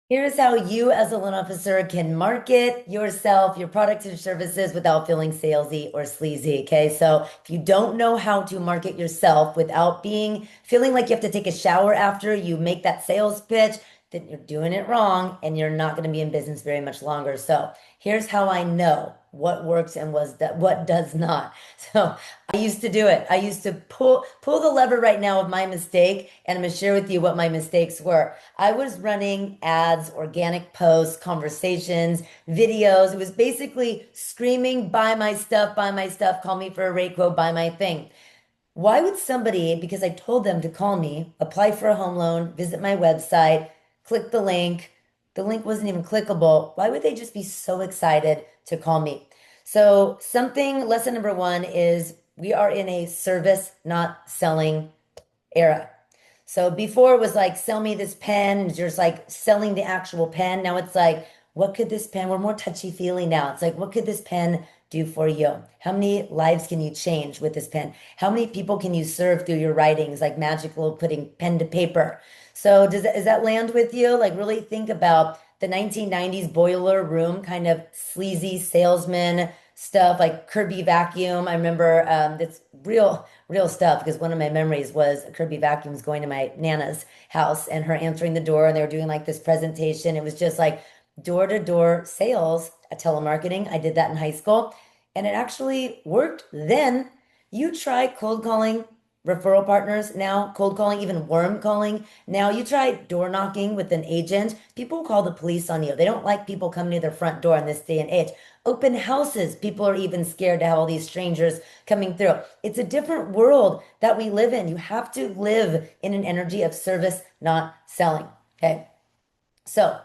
Here's how you, as a loan officer, can market yourself, your products and services without feeling salesy or sleazy. Okay. So if you don't know how to market yourself without feeling like you have to take a shower after you make that sales pitch, then you're doing it wrong and you're not going to be in business very much longer. So here's how I know what works and what does not. So I used to do it. I used to pull the lever right now of my mistake, and I'm going to share with you what my mistakes were. I was running ads, organic posts, conversations, videos. It was basically screaming, buy my stuff, call me for a rate quote, buy my thing. Why would somebody, because I told them to call me, apply for a home loan, visit my website, click the link wasn't even clickable. Why would they just be so excited to call me? So, lesson number one is we are in a service, not selling era. So before it was like, sell me this pen, just like selling the actual pen. Now it's like, what could this pen, we're more touchy feely now. It's like, what could this pen do for you? How many lives can you change with this pen? How many people can you serve through your writings, like magical putting pen to paper? So does that land with you? Like really think about the 1990s boiler room kind of sleazy salesman stuff like Kirby vacuum. I remember that's real stuff because one of my memories was Kirby vacuums going to my Nana's house and her answering the door and they were doing like this presentation. It was just like door to door sales, telemarketing. I did that in high school and it actually worked then. You try cold calling referral partners now, cold calling, even worm calling. Now you try door knocking with an agent. People call the police on you. They don't like people coming to their front door in this day and age. Open houses, people are even scared to have all these strangers coming through. It's a different world that we live in. You have to live in an energy of service, not selling. Okay. So,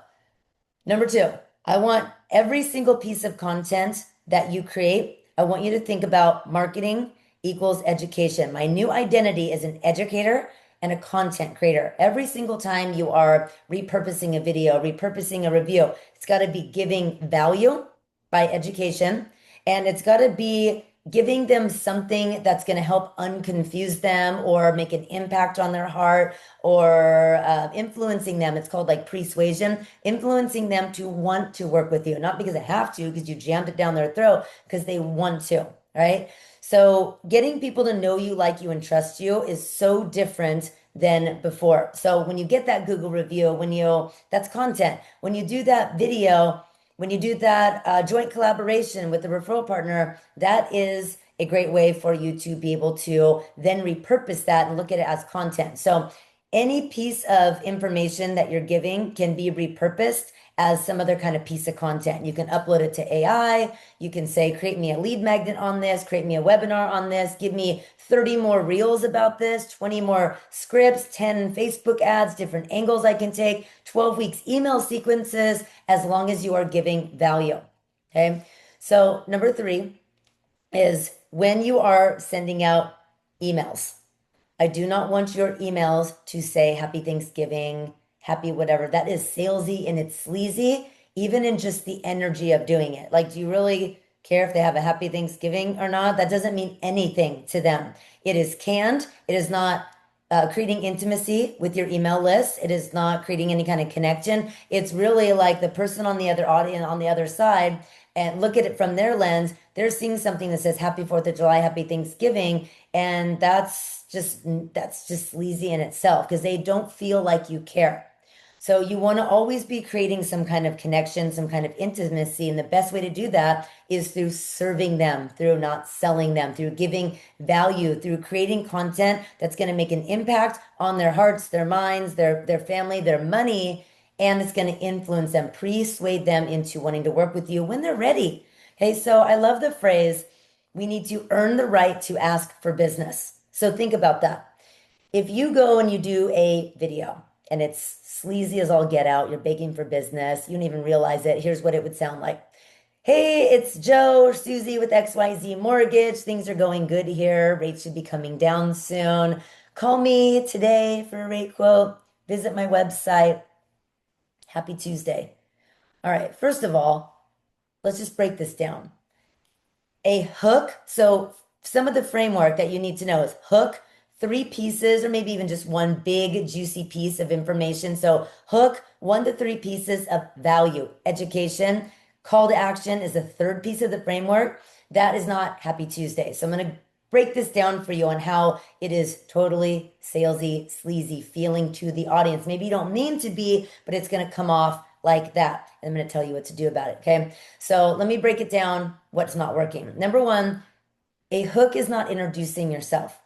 number two, I want every single piece of content that you create, I want you to think about marketing equals education. My new identity is an educator and a content creator. Every single time you are repurposing a video, repurposing a review, it's got to be giving value by education, and it's got to be giving them something that's going to help unconfuse them or make an impact on their heart or influencing them. It's called like persuasion, influencing them to want to work with you, not because they have to, because you jammed it down their throat, because they want to, right? So getting people to know you, like you, and trust you is so different than before. So when you get that Google review, that's content. When you do that video, when you do that joint collaboration with the referral partner, that is a great way for you to be able to then repurpose that and look at it as content. So any piece of information that you're giving can be repurposed as some other kind of piece of content. You can upload it to AI. You can say, create me a lead magnet on this, create me a webinar on this, give me 30 more reels about this, 20 more scripts, 10 Facebook ads, different angles I can take, 12 weeks email sequences, as long as you are giving value. Okay. So number three is when you are sending out emails. I do not want your emails to say happy Thanksgiving, happy whatever. That is salesy and it's sleazy, even in just the energy of doing it. Like, do you really care if they have a happy Thanksgiving or not? That doesn't mean anything to them. It is canned. It is not creating intimacy with your email list. It is not creating any kind of connection. It's really like the person on the other audience on the other side and look at it from their lens. They're seeing something that says happy 4th of July, happy Thanksgiving. And that's just sleazy in itself because they don't feel like you care. So you want to always be creating some kind of connection, some kind of intimacy. And the best way to do that is through serving them, through not selling them, through giving value, through creating content that's going to make an impact on their hearts, their minds, their family, their money, and it's going to influence them, persuade them into wanting to work with you when they're ready. Okay, so I love the phrase, we need to earn the right to ask for business. So think about that. If you go and you do a video and it's sleazy as all get out, you're begging for business, you don't even realize it. Here's what it would sound like. Hey, it's Joe or Susie with XYZ Mortgage. Things are going good here. Rates should be coming down soon. Call me today for a rate quote. Visit my website. Happy Tuesday. All right, first of all, let's just break this down. A hook, so some of the framework that you need to know is hook, three pieces, or maybe even just one big juicy piece of information. So hook, 1 to 3 pieces of value. Education, call to action is the third piece of the framework. That is not Happy Tuesday. So I'm going to break this down for you on how it is totally salesy, sleazy feeling to the audience. Maybe you don't mean to be, but it's going to come off like that. And I'm going to tell you what to do about it. Okay. So let me break it down. What's not working. Number one, a hook is not introducing yourself.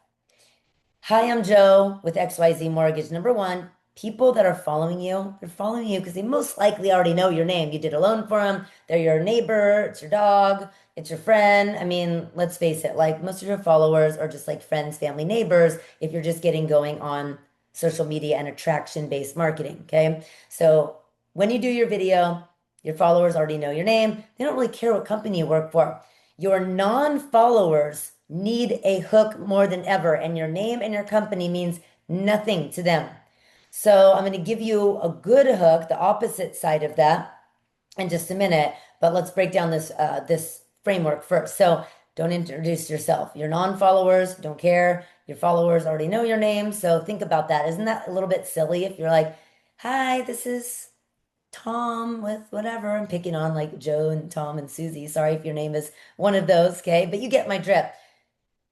Hi, I'm Joe with XYZ Mortgage. Number one, people that are following you, they're following you because they most likely already know your name. You did a loan for them. They're your neighbor. It's your dog. It's your friend. I mean, let's face it, like most of your followers are just like friends, family, neighbors if you're just getting going on social media and attraction-based marketing. Okay. So when you do your video, your followers already know your name. They don't really care what company you work for. Your non-followers need a hook more than ever, and your name and your company means nothing to them. So I'm going to give you a good hook, the opposite side of that, in just a minute. But let's break down this framework first. So don't introduce yourself. Your non-followers don't care. Your followers already know your name. So think about that. Isn't that a little bit silly if you're like, hi, this is Tom with whatever. I'm picking on like Joe and Tom and Susie. Sorry if your name is one of those, okay? But you get my drift.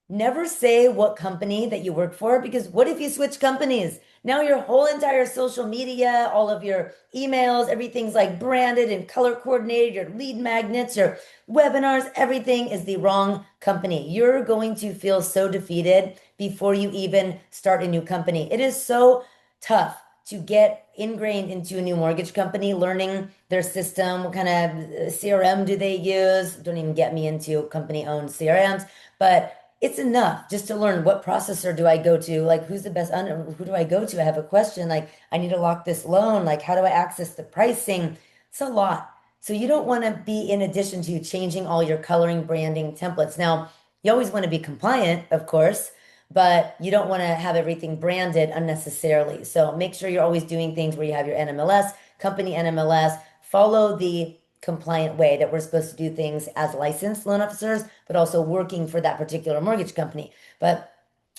Never say what company that you work for, because what if you switch companies? Now your whole entire social media, all of your emails, everything's like branded and color coordinated, your lead magnets, your webinars, everything is the wrong company. You're going to feel so defeated before you even start a new company. It is so tough to get ingrained into a new mortgage company, learning their system, what kind of CRM do they use? Don't even get me into company-owned CRMs, but it's enough just to learn what processor do I go to? Like, who's the best, who do I go to? I have a question. Like, I need to lock this loan. Like, how do I access the pricing? It's a lot. So you don't want to be, in addition to changing all your coloring, branding templates. Now, you always want to be compliant, of course, but you don't want to have everything branded unnecessarily. So make sure you're always doing things where you have your NMLS, company NMLS, follow the compliant way that we're supposed to do things as licensed loan officers, but also working for that particular mortgage company. But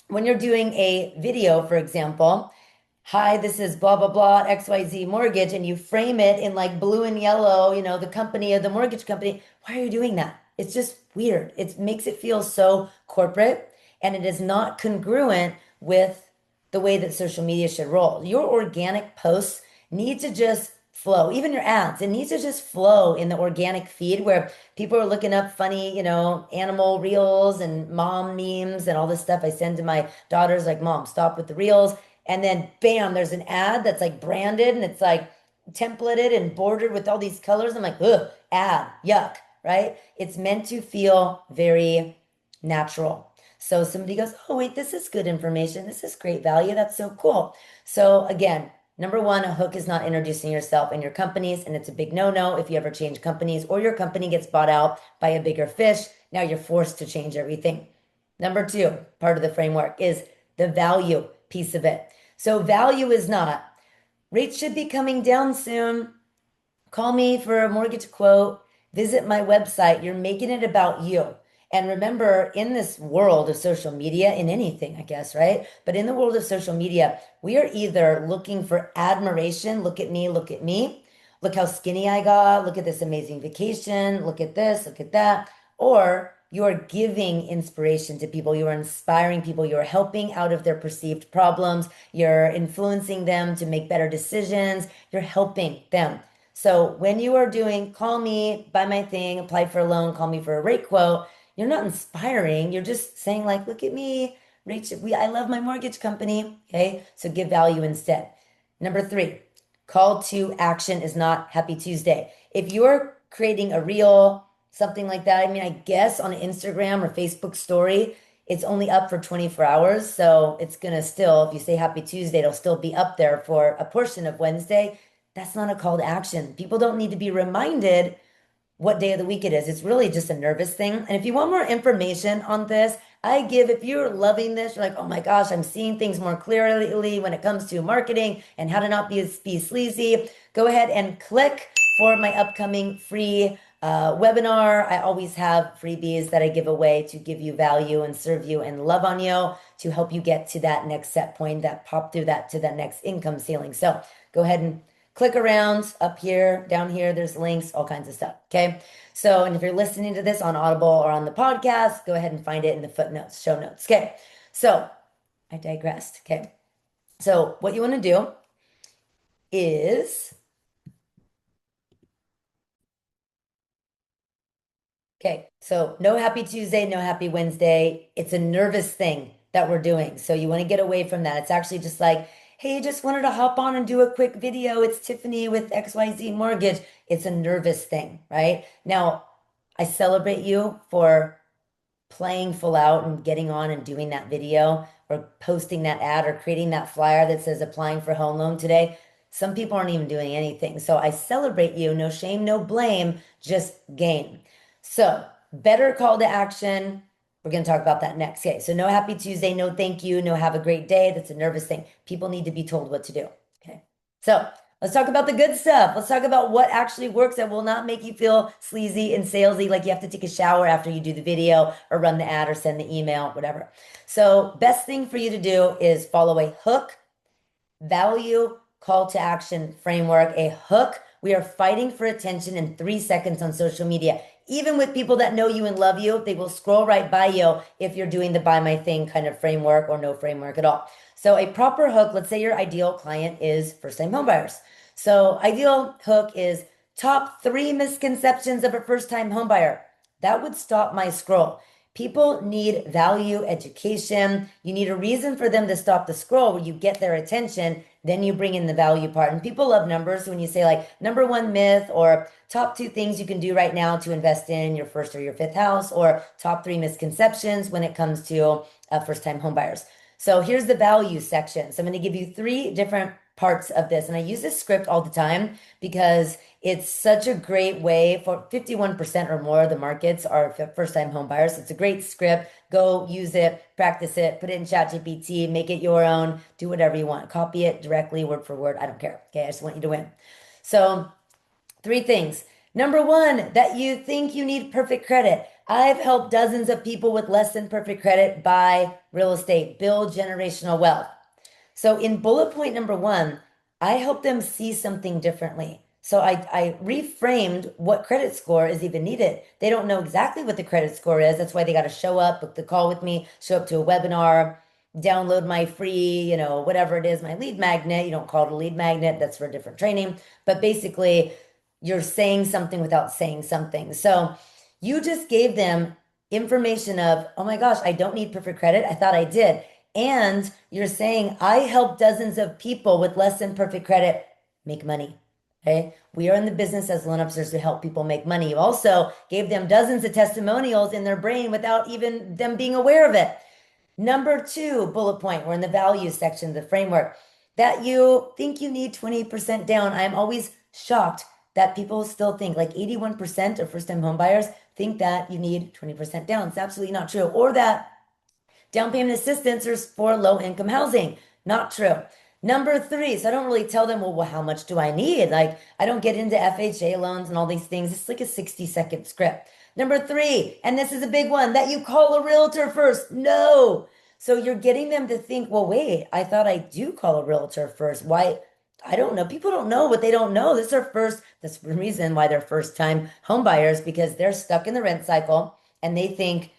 when you're doing a video, for example, hi, this is blah, blah, blah, XYZ Mortgage, and you frame it in like blue and yellow, you know, the company of the mortgage company, why are you doing that? It's just weird. It makes it feel so corporate, and it is not congruent with the way that social media should roll. Your organic posts need to just flow. Even your ads, it needs to just flow in the organic feed where people are looking up funny, you know, animal reels and mom memes and all this stuff I send to my daughters, like, Mom, stop with the reels. And then bam, there's an ad that's like branded and it's like templated and bordered with all these colors. I'm like, ugh, ad, yuck, right? It's meant to feel very natural. So somebody goes, oh, wait, this is good information. This is great value. That's so cool. So again, number one, a hook is not introducing yourself and your companies, and it's a big no-no if you ever change companies or your company gets bought out by a bigger fish. Now you're forced to change everything. Number two, part of the framework is the value piece of it. So value is not, rates should be coming down soon. Call me for a mortgage quote. Visit my website. You're making it about you. And remember, in this world of social media, in anything, I guess, right? But in the world of social media, we are either looking for admiration. Look at me, look at me. Look how skinny I got. Look at this amazing vacation. Look at this, look at that. Or you are giving inspiration to people. You are inspiring people. You are helping out of their perceived problems. You're influencing them to make better decisions. You're helping them. So when you are doing, call me, buy my thing, apply for a loan, call me for a rate quote, you're not inspiring. You're just saying like, look at me, Rachel, I love my mortgage company. Okay. So give value instead. Number three, call to action is not Happy Tuesday. If you're creating a reel, something like that, I mean, I guess on an Instagram or Facebook story, it's only up for 24 hours. So it's going to still, if you say Happy Tuesday, it'll still be up there for a portion of Wednesday. That's not a call to action. People don't need to be reminded what day of the week it is. It's really just a nervous thing. And if you want more information on this, if you're loving this, you're like, oh my gosh, I'm seeing things more clearly when it comes to marketing and how to not be sleazy, go ahead and click for my upcoming free webinar. I always have freebies that I give away to give you value and serve you and love on you to help you get to that next set point, that pop through that to that next income ceiling. So go ahead and click around up here, down here, there's links, all kinds of stuff. Okay. So, and if you're listening to this on Audible or on the podcast, go ahead and find it in the footnotes, show notes. Okay. So I digressed. Okay. So what you want to do is, okay, so no happy Tuesday, no happy Wednesday. It's a nervous thing that we're doing. So you want to get away from that. It's actually just like, hey, just wanted to hop on and do a quick video. It's Tiffany with XYZ Mortgage. It's a nervous thing, right? Now, I celebrate you for playing full out and getting on and doing that video or posting that ad or creating that flyer that says applying for home loan today. Some people aren't even doing anything. So I celebrate you. No shame, no blame, just game. So better call to action. We're going to talk about that next. Okay. So no happy Tuesday, no thank you, no have a great day. That's a nervous thing. People need to be told what to do. Okay. So let's talk about the good stuff. Let's talk about what actually works that will not make you feel sleazy and salesy, like you have to take a shower after you do the video or run the ad or send the email, whatever. So best thing for you to do is follow a hook value call to action framework, a hook. We are fighting for attention in 3 seconds on social media. Even with people that know you and love you, they will scroll right by you if you're doing the buy my thing kind of framework or no framework at all. So a proper hook, let's say your ideal client is first-time homebuyers. So ideal hook is top 3 misconceptions of a first-time homebuyer. That would stop my scroll. People need value education. You need a reason for them to stop the scroll where you get their attention. Then you bring in the value part. And people love numbers when you say like number 1 myth or top 2 things you can do right now to invest in your first or your fifth house or top 3 misconceptions when it comes to first-time homebuyers. So here's the value section. So I'm going to give you 3 different parts of this. And I use this script all the time because it's such a great way for 51% or more of the markets are first-time home buyers. So it's a great script. Go use it, practice it, put it in ChatGPT, make it your own, do whatever you want. Copy it directly, word for word. I don't care. Okay, I just want you to win. So 3 things. Number 1, that you think you need perfect credit. I've helped dozens of people with less than perfect credit buy real estate, build generational wealth. So in bullet point number 1, I help them see something differently. So I reframed what credit score is even needed. They don't know exactly what the credit score is. That's why they got to show up, book the call with me, show up to a webinar, download my free, whatever it is, my lead magnet. You don't call it a lead magnet. That's for a different training. But basically, you're saying something without saying something. So you just gave them information of, oh my gosh, I don't need perfect credit. I thought I did. And you're saying, I help dozens of people with less than perfect credit make money. Okay. We are in the business as loan officers to help people make money. You also gave them dozens of testimonials in their brain without even them being aware of it. Number 2, bullet point, we're in the value section of the framework, that you think you need 20% down. I'm always shocked that people still think like 81% of first-time home buyers think that you need 20% down. It's absolutely not true. Or that down payment assistance is for low-income housing. Not true. Number 3, so I don't really tell them, well, how much do I need? Like, I don't get into FHA loans and all these things. It's like a 60-second script. Number 3, and this is a big one, that you call a realtor first. No. So you're getting them to think, well, wait, I thought I do call a realtor first. Why? I don't know. People don't know what they don't know. This is their first, that's the reason why they're first-time home buyers, because they're stuck in the rent cycle and they think,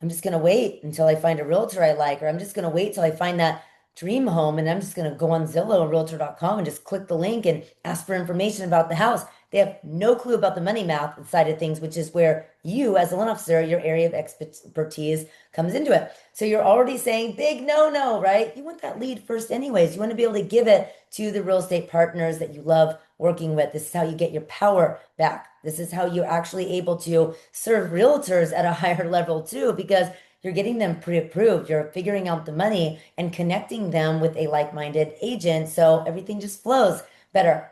I'm just going to wait until I find a realtor I like, or I'm just going to wait till I find that dream home and I'm just going to go on Zillow or realtor.com and just click the link and ask for information about the house. They have no clue about the money math side of things, which is where you, as a loan officer, your area of expertise comes into it. So you're already saying big no, right? You want that lead first anyways. You want to be able to give it to the real estate partners that you love working with. This is how you get your power back. This is how you're actually able to serve realtors at a higher level too, because you're getting them pre-approved. You're figuring out the money and connecting them with a like-minded agent. So everything just flows better.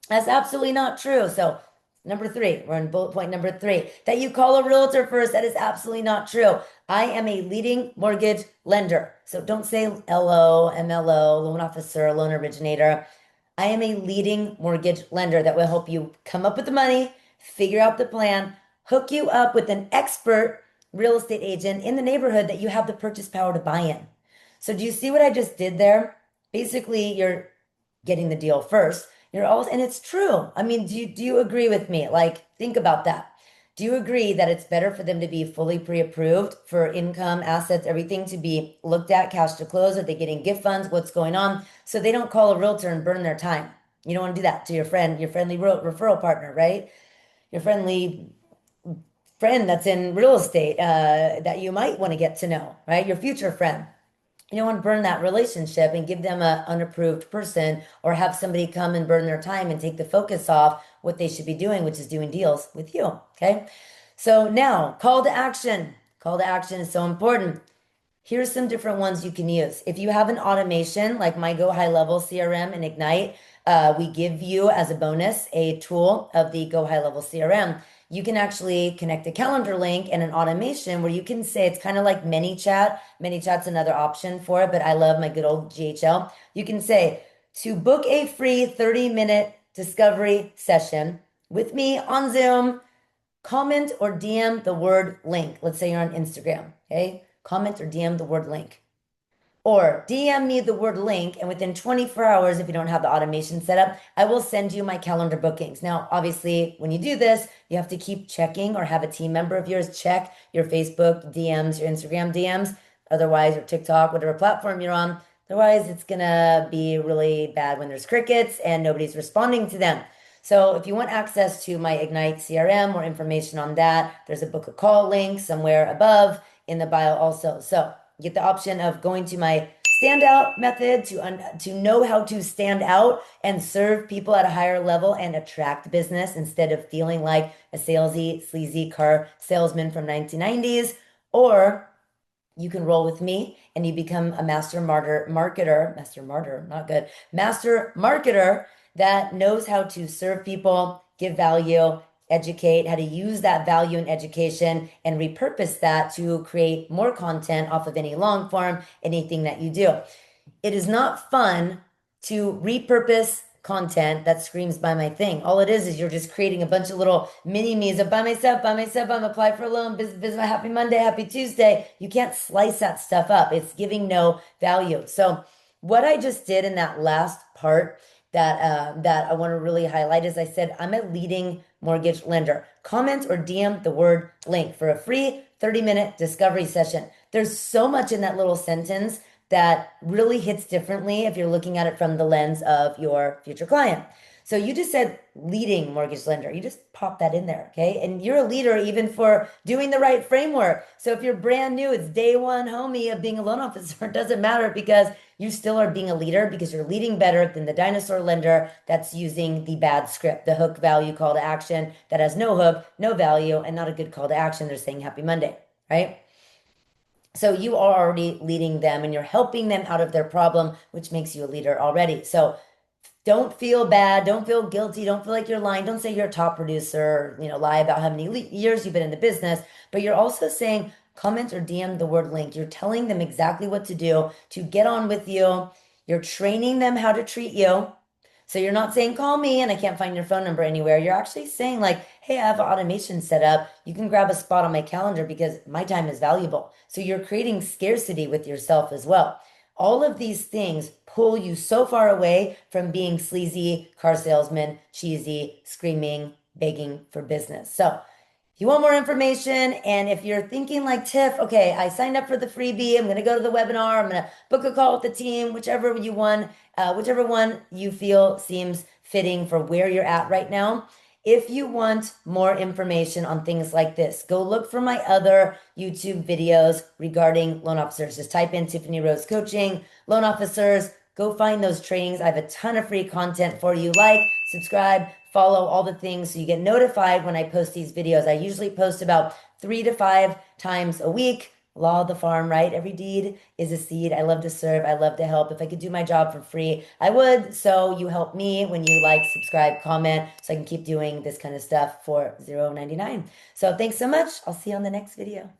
That's absolutely not true. So number 3, we're in bullet point number 3, that you call a realtor first. That is absolutely not true. I am a leading mortgage lender. So don't say LO, MLO, loan officer, loan originator. I am a leading mortgage lender that will help you come up with the money, figure out the plan, hook you up with an expert real estate agent in the neighborhood that you have the purchase power to buy in. So do you see what I just did there? Basically, you're getting the deal first. You're also, and it's true. I mean, do you agree with me? Like, think about that. Do you agree that it's better for them to be fully pre-approved for income, assets, everything to be looked at, cash to close? Are they getting gift funds? What's going on? So they don't call a realtor and burn their time. You don't want to do that to your friend, your friendly referral partner, right? Your friendly friend that's in real estate that you might want to get to know, right? Your future friend. You don't want to burn that relationship and give them an unapproved person or have somebody come and burn their time and take the focus off what they should be doing, which is doing deals with you. Okay. So now, call to action. Call to action is so important. Here's some different ones you can use. If you have an automation like my Go High Level CRM and Ignite, we give you as a bonus a tool of the Go High Level CRM. You can actually connect a calendar link and an automation where you can say it's kind of like ManyChat. ManyChat's another option for it, but I love my good old GHL. You can say to book a free 30-minute discovery session with me on Zoom, comment or DM the word link. Let's say you're on Instagram, okay? Comment or DM the word link. Or DM me the word link, and within 24 hours, if you don't have the automation set up, I will send you my calendar bookings. Now, obviously, when you do this, you have to keep checking or have a team member of yours check your Facebook DMs, your Instagram DMs. Otherwise, or TikTok, whatever platform you're on. Otherwise, it's gonna be really bad when there's crickets and nobody's responding to them. So if you want access to my Ignite CRM or information on that, there's a book a call link somewhere above in the bio also. So you get the option of going to my standout method to know how to stand out and serve people at a higher level and attract business instead of feeling like a salesy, sleazy car salesman from 1990s. Or you can roll with me and you become a master marketer that knows how to serve people, give value, educate, how to use that value in education and repurpose that to create more content off of any long form, anything that you do. It is not fun to repurpose content that screams buy my thing. All it is you're just creating a bunch of little mini me's of buy myself, I'm apply for a loan, business, happy Monday, happy Tuesday. You can't slice that stuff up. It's giving no value. So what I just did in that last part that I want to really highlight is I said, I'm a leading mortgage lender. Comment or DM the word link for a free 30-minute discovery session. There's so much in that little sentence that really hits differently if you're looking at it from the lens of your future client. So you just said leading mortgage lender. You just pop that in there, okay? And you're a leader even for doing the right framework. So if you're brand new, it's day one, homie, of being a loan officer. It doesn't matter because you still are being a leader because you're leading better than the dinosaur lender that's using the bad script, the hook value call to action that has no hook, no value, and not a good call to action. They're saying happy Monday, right? So you are already leading them and you're helping them out of their problem, which makes you a leader already. So don't feel bad. Don't feel guilty. Don't feel like you're lying. Don't say you're a top producer, lie about how many years you've been in the business, but you're also saying comment or DM the word link. You're telling them exactly what to do to get on with you. You're training them how to treat you. So you're not saying, call me and I can't find your phone number anywhere. You're actually saying like, hey, I have automation set up. You can grab a spot on my calendar because my time is valuable. So you're creating scarcity with yourself as well. All of these things pull you so far away from being sleazy, car salesman, cheesy, screaming, begging for business. So if you want more information, and if you're thinking like Tiff, okay, I signed up for the freebie, I'm going to go to the webinar, I'm going to book a call with the team, whichever one you feel seems fitting for where you're at right now. If you want more information on things like this, go look for my other YouTube videos regarding loan officers. Just type in Tiffany Rose Coaching, loan officers, go find those trainings. I have a ton of free content for you. Like, subscribe, follow all the things so you get notified when I post these videos. I usually post about 3 to 5 times a week. Law of the farm, right? Every deed is a seed. I love to serve. I love to help. If I could do my job for free, I would. So you help me when you like, subscribe, comment, so I can keep doing this kind of stuff for $0.99. So thanks so much. I'll see you on the next video.